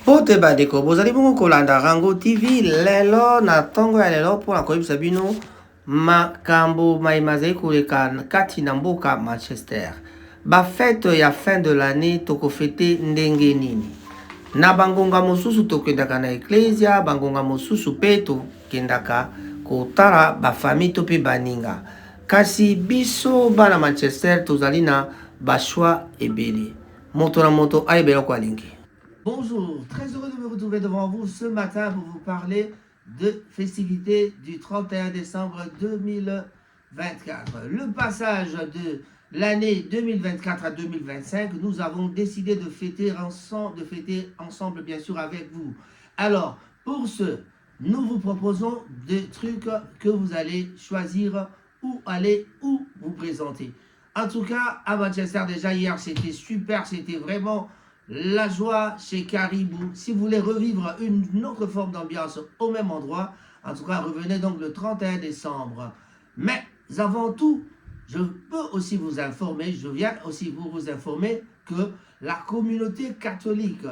Pote bandeko bozali bongo kolanda Rango TV lelo na tongo ya lelo mpona koyebisa bino makambo mazali koleka kati na mboka Manchester. Bafete ya fin de l'année tokofete ndenge nini. Na bangonga mosusu tokendaka na eklesia, bangonga mosusu pe tokendaka kotala bafamille to pe baninga. Kasi biso bana Manchester tozali na bashwa ebele. Moto na moto ayebela kwa lingi. Bonjour, très heureux de me retrouver devant vous ce matin pour vous parler de festivités du 31 décembre 2024. Le passage de l'année 2024 à 2025, nous avons décidé de fêter ensemble, bien sûr, avec vous. Alors, pour ce, nous vous proposons des trucs que vous allez choisir où aller, où vous présenter. En tout cas, à Manchester, déjà hier, c'était super, c'était vraiment la joie chez Caribou. Si vous voulez revivre une autre forme d'ambiance au même endroit, en tout cas, revenez donc le 31 décembre. Mais avant tout, je peux aussi vous informer, je viens aussi vous informer que la communauté catholique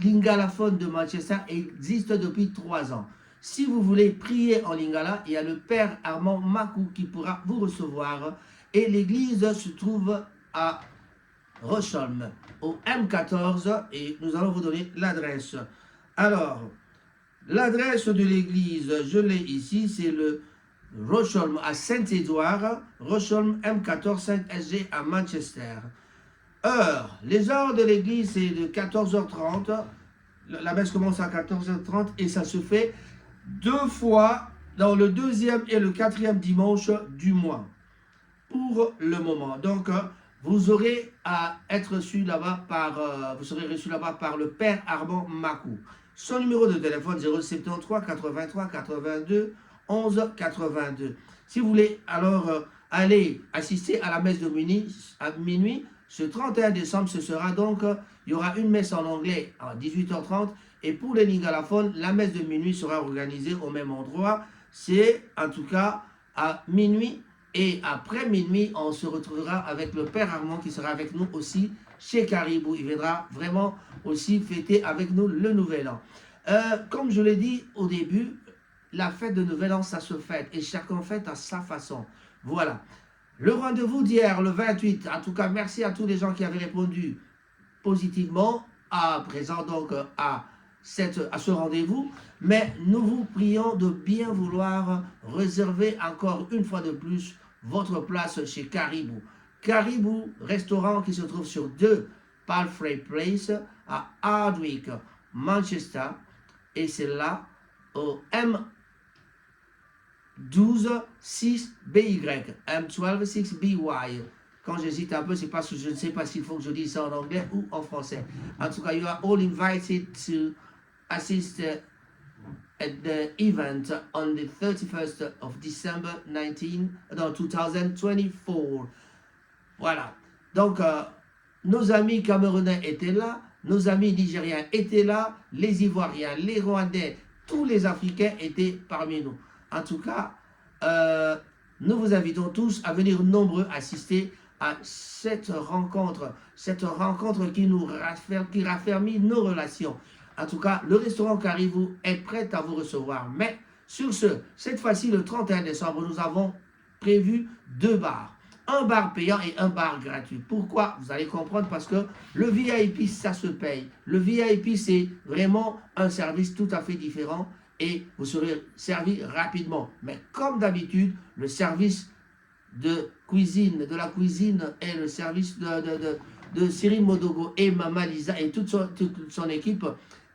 lingalaphone de Manchester existe depuis 3 ans. Si vous voulez prier en lingala, il y a le père Armand Makou qui pourra vous recevoir. Et l'église se trouve à Rocholm, au M14, et nous allons vous donner l'adresse. Alors, l'adresse de l'église, je l'ai ici, c'est le Rocholm à Saint-Édouard, Rocholm M14 5SG à Manchester. Les heures de l'église, c'est de 14h30, la messe commence à 14h30 et ça se fait 2 fois dans le 2e et le 4e dimanche du mois, pour le moment. Donc, vous aurez à être reçu là-bas par le père Armand Makou. Son numéro de téléphone 073 83 82 11 82. Si vous voulez alors aller assister à la messe de minuit, ce 31 décembre, ce sera donc, il y aura une messe en anglais à 18h30 et pour les lingalaphones, la messe de minuit sera organisée au même endroit. C'est en tout cas à minuit. Et après minuit, on se retrouvera avec le père Armand qui sera avec nous aussi chez Caribou. Il viendra vraiment aussi fêter avec nous le Nouvel An. Comme je l'ai dit au début, la fête de Nouvel An, ça se fête. Et chacun fête à sa façon. Voilà. Le rendez-vous d'hier, le 28. En tout cas, merci à tous les gens qui avaient répondu positivement à présent donc à ce rendez-vous, mais nous vous prions de bien vouloir réserver encore une fois de plus votre place chez Caribou. Caribou, restaurant qui se trouve sur 2 Palfrey Place à Hardwick, Manchester, et c'est là au M12 6BY, M12 6BY. Quand j'hésite un peu, c'est parce que je ne sais pas s'il faut que je dise ça en anglais ou en français. En tout cas, you are all invited to assist at the event on the 31st of December 2024. Voilà. Donc, nos amis camerounais étaient là, nos amis nigériens étaient là, les Ivoiriens, les Rwandais, tous les Africains étaient parmi nous. En tout cas, nous vous invitons tous à venir nombreux assister à cette rencontre qui raffermit nos relations. En tout cas, le restaurant Caribou est prêt à vous recevoir. Mais sur ce, cette fois-ci, le 31 décembre, nous avons prévu 2 bars. Un bar payant et un bar gratuit. Pourquoi? Vous allez comprendre, parce que le VIP, ça se paye. Le VIP, c'est vraiment un service tout à fait différent et vous serez servi rapidement. Mais comme d'habitude, le service de la cuisine et le service de Cyril Modogo et Mama Lisa et toute son équipe,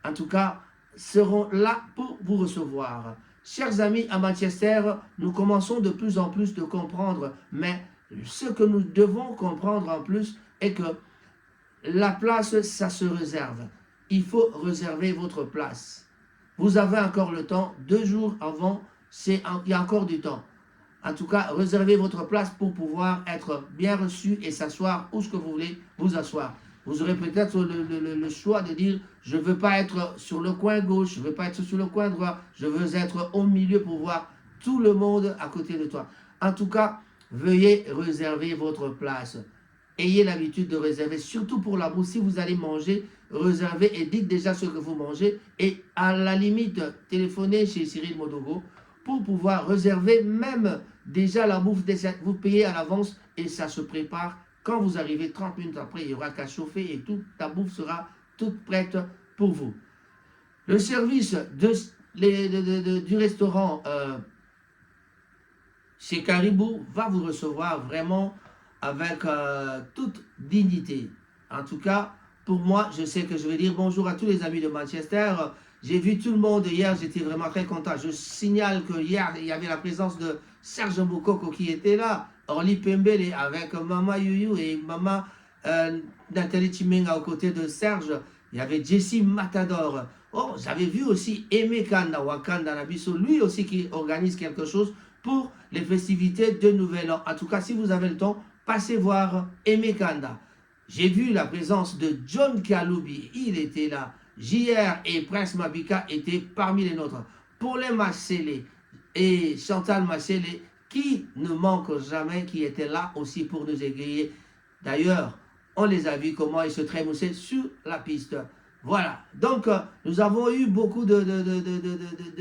en tout cas, seront là pour vous recevoir. Chers amis, à Manchester, nous commençons de plus en plus de comprendre, mais ce que nous devons comprendre en plus est que la place, ça se réserve. Il faut réserver votre place. Vous avez encore le temps, 2 jours avant, il y a encore du temps. En tout cas, réservez votre place pour pouvoir être bien reçu et s'asseoir où ce que vous voulez vous asseoir. Vous aurez peut-être le choix de dire, je ne veux pas être sur le coin gauche, je ne veux pas être sur le coin droit, je veux être au milieu pour voir tout le monde à côté de toi. En tout cas, veuillez réserver votre place. Ayez l'habitude de réserver, surtout pour la bouffe. Si vous allez manger, réservez et dites déjà ce que vous mangez. Et à la limite, téléphonez chez Cyril Modogo pour pouvoir réserver même déjà la bouffe. Vous payez à l'avance et ça se prépare. Quand vous arrivez 30 minutes après, il n'y aura qu'à chauffer et toute ta bouffe sera toute prête pour vous. Le service du restaurant chez Caribou va vous recevoir vraiment avec toute dignité. En tout cas, pour moi, je sais que je vais dire bonjour à tous les amis de Manchester. J'ai vu tout le monde hier, j'étais vraiment très content. Je signale que hier, il y avait la présence de Serge Mbokoko qui était là, Orly Pembele avec Mama Youyou et Mama Nathalie Chimenga aux côtés de Serge. Il y avait Jessie Matador. Oh, j'avais vu aussi Aimé Kanda, Wakanda Nabiso, lui aussi qui organise quelque chose pour les festivités de Nouvel An. En tout cas, si vous avez le temps, passez voir Aimé Kanda. J'ai vu la présence de John Kaloubi, il était là. JR et Prince Mabika étaient parmi les nôtres. Pour les Massélé et Chantal Massélé, qui ne manque jamais, qui étaient là aussi pour nous égayer. D'ailleurs, on les a vus comment ils se trémoussaient sur la piste. Voilà. Donc, nous avons eu beaucoup de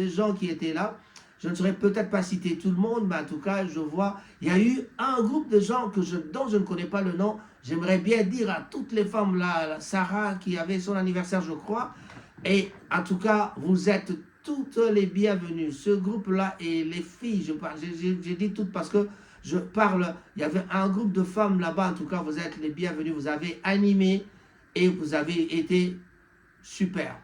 gens qui étaient là. Je ne saurais peut-être pas citer tout le monde, mais en tout cas, je vois, il y a eu un groupe de gens dont je ne connais pas le nom. J'aimerais bien dire à toutes les femmes, là, Sarah, qui avait son anniversaire, je crois. Et en tout cas, vous êtes toutes les bienvenues. Ce groupe-là et les filles, j'ai dit toutes parce que je parle, il y avait un groupe de femmes là-bas, en tout cas, vous êtes les bienvenues. Vous avez animé et vous avez été super.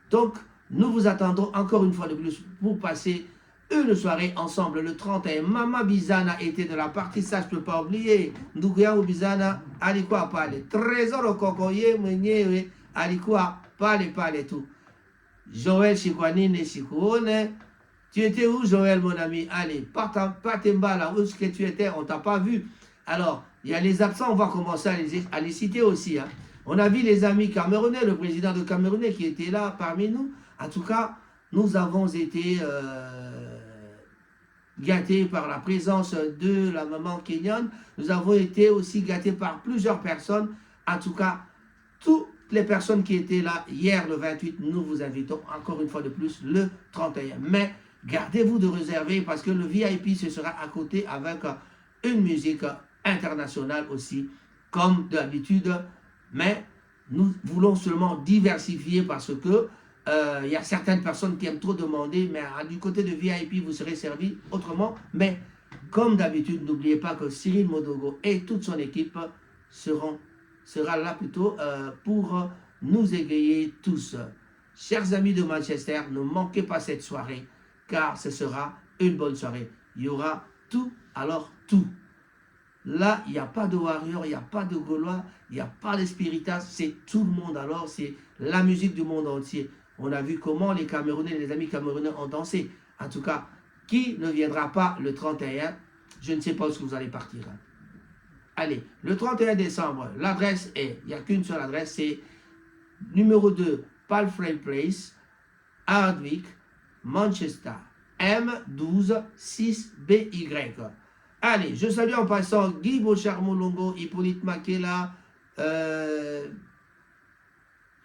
Donc, nous vous attendons encore une fois de plus pour passer une soirée ensemble le 31. Mama Bizana était de la partie, ça je ne peux pas oublier. Ndouya ou Bizana, alikuwa pale. Trésor au kokoye mwenyewe, alikuwa pale tout. Joël Chikwanine Chikouone. Tu étais où, Joël, mon ami? Allez, Patemba, là, où est-ce que tu étais? On ne t'a pas vu. Alors, il y a les absents, on va commencer à les citer aussi. Hein. On a vu les amis camerounais, le président de Camerounais qui était là parmi nous. En tout cas, nous avons été gâtés par la présence de la maman kenyane. Nous avons été aussi gâtés par plusieurs personnes. En tout cas, toutes les personnes qui étaient là hier le 28, nous vous invitons encore une fois de plus le 31. Mais gardez-vous de réserver parce que le VIP, ce sera à côté avec une musique internationale aussi, comme d'habitude. Mais nous voulons seulement diversifier parce que il y a certaines personnes qui aiment trop demander, mais du côté de VIP, vous serez servi autrement. Mais comme d'habitude, n'oubliez pas que Cyril Modogo et toute son équipe sera là plutôt pour nous égayer tous. Chers amis de Manchester, ne manquez pas cette soirée, car ce sera une bonne soirée. Il y aura tout, alors tout. Là, il n'y a pas de Warrior, il n'y a pas de Gaulois, il n'y a pas de Spiritas, c'est tout le monde. Alors, c'est la musique du monde entier. On a vu comment les Camerounais, les amis camerounais ont dansé. En tout cas, qui ne viendra pas le 31, je ne sais pas où vous allez partir. Hein. Allez, le 31 décembre, l'adresse est, il n'y a qu'une seule adresse, c'est numéro 2, Palfrey Place, Hardwick, Manchester, M12 6BY. Allez, je salue en passant Guy Beauchard-Molongo, Hippolyte Makela,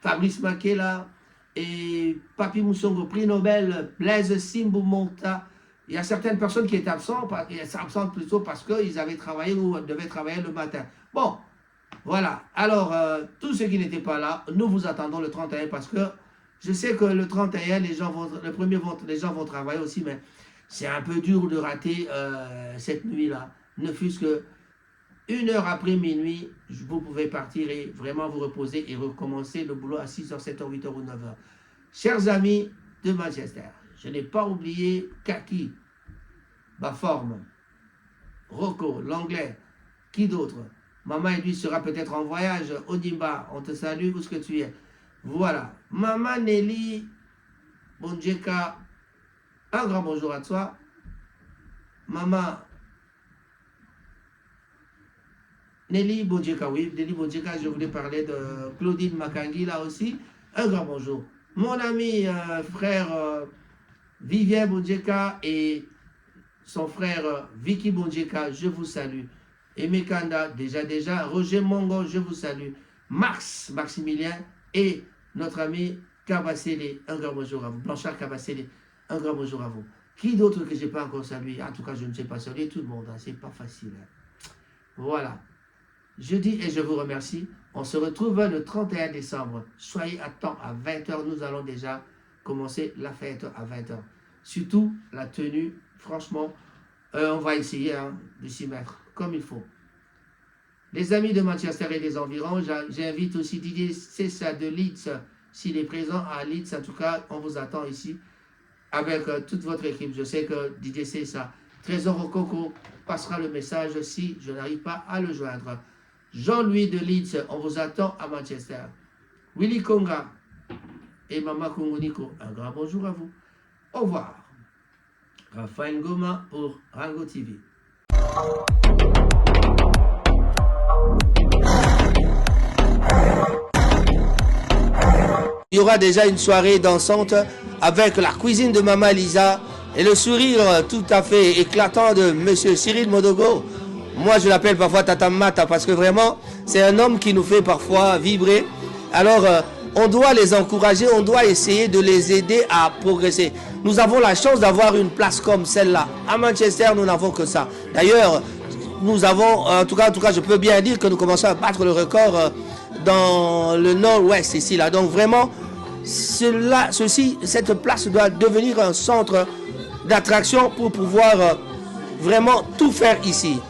Fabrice Makela et Papi Moussongo, prix Nobel, Blaise Simbou Monta. Il y a certaines personnes qui étaient absentes plutôt parce qu'ils avaient travaillé ou devaient travailler le matin. Bon, voilà. Alors, tous ceux qui n'étaient pas là, nous vous attendons le 31 parce que je sais que le 31, les gens vont travailler aussi, mais c'est un peu dur de rater cette nuit-là. Ne fût-ce que 1 heure après minuit, vous pouvez partir et vraiment vous reposer et recommencer le boulot à 6h, 7h, 8h ou 9h. Chers amis de Manchester, je n'ai pas oublié Kaki, Baforme, Rocco, l'anglais, qui d'autre? Maman et lui sera peut-être en voyage. Odimba, on te salue, où est-ce que tu es? Voilà. Maman Nelly, Bonjeka, un grand bonjour à toi. Maman Nelly Bonjeka, oui, Nelly Bonjeka, je voulais parler de Claudine Makangi là aussi. Un grand bonjour. Mon ami, frère Vivien Bonjeka et son frère Vicky Bonjeka, je vous salue. Emekanda, déjà, Roger Mongo, je vous salue. Maximilien et notre ami Kabasele, un grand bonjour à vous. Blanchard Kabasele, un grand bonjour à vous. Qui d'autre que je n'ai pas encore salué? En tout cas, je ne sais pas saluer tout le monde, hein. C'est pas facile. Hein. Voilà. Je dis et je vous remercie. On se retrouve le 31 décembre. Soyez à temps à 20 h. Nous allons déjà commencer la fête à 20 h. Surtout la tenue, franchement, on va essayer de s'y mettre comme il faut. Les amis de Manchester et des environs, j'invite aussi Didier Cessa de Leeds, s'il est présent à Leeds. En tout cas, on vous attend ici avec toute votre équipe. Je sais que Didier Cessa, Trésor au Coco, passera le message si je n'arrive pas à le joindre. Jean-Louis de Leeds, on vous attend à Manchester. Willy Konga et Mama Kongoniko, un grand bonjour à vous. Au revoir. Raphaël Goma pour Rango TV. Il y aura déjà une soirée dansante avec la cuisine de Mama Lisa et le sourire tout à fait éclatant de Monsieur Cyril Modogo. Moi, je l'appelle parfois Tata Mata parce que vraiment, c'est un homme qui nous fait parfois vibrer. Alors, on doit les encourager, on doit essayer de les aider à progresser. Nous avons la chance d'avoir une place comme celle-là. À Manchester, nous n'avons que ça. D'ailleurs, nous avons, en tout cas, je peux bien dire que nous commençons à battre le record dans le nord-ouest ici. Là. Donc vraiment, cette place doit devenir un centre d'attraction pour pouvoir vraiment tout faire ici.